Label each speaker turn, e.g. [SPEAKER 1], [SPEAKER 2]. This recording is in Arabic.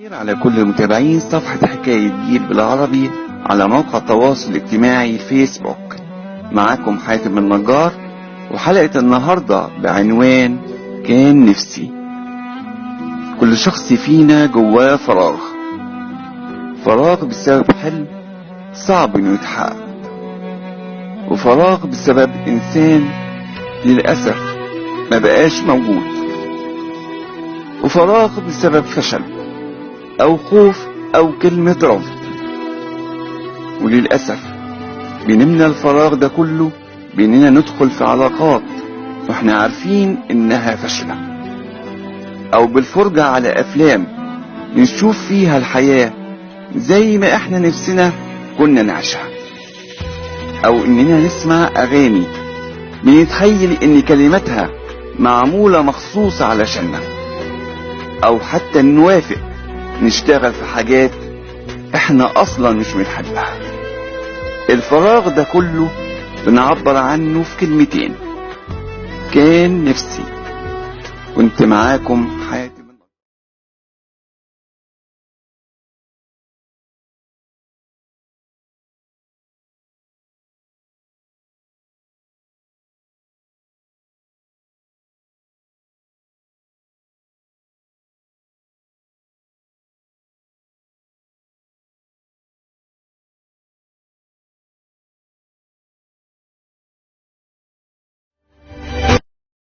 [SPEAKER 1] خير على كل متابعين صفحة حكاية جيل بالعربي على موقع التواصل الاجتماعي فيسبوك. معاكم حاتم النجار، وحلقة النهاردة بعنوان كان نفسي. كل شخص فينا جواه فراغ بسبب حلم صعب انه يتحقق، وفراغ بسبب انسان للأسف ما بقاش موجود، وفراغ بسبب فشل او خوف او كلمة رفض. وللأسف بنملى الفراغ ده كله باننا ندخل في علاقات واحنا عارفين انها فاشلة، او بالفرجة على افلام نشوف فيها الحياة زي ما احنا نفسنا كنا نعيشها، او اننا نسمع اغاني بنتخيل ان كلماتها معمولة مخصوص علشاننا، او حتى نوافق نشتغل في حاجات احنا اصلا مش بنحبها. الفراغ ده كله بنعبر عنه في كلمتين: كان نفسي. كنت معاكم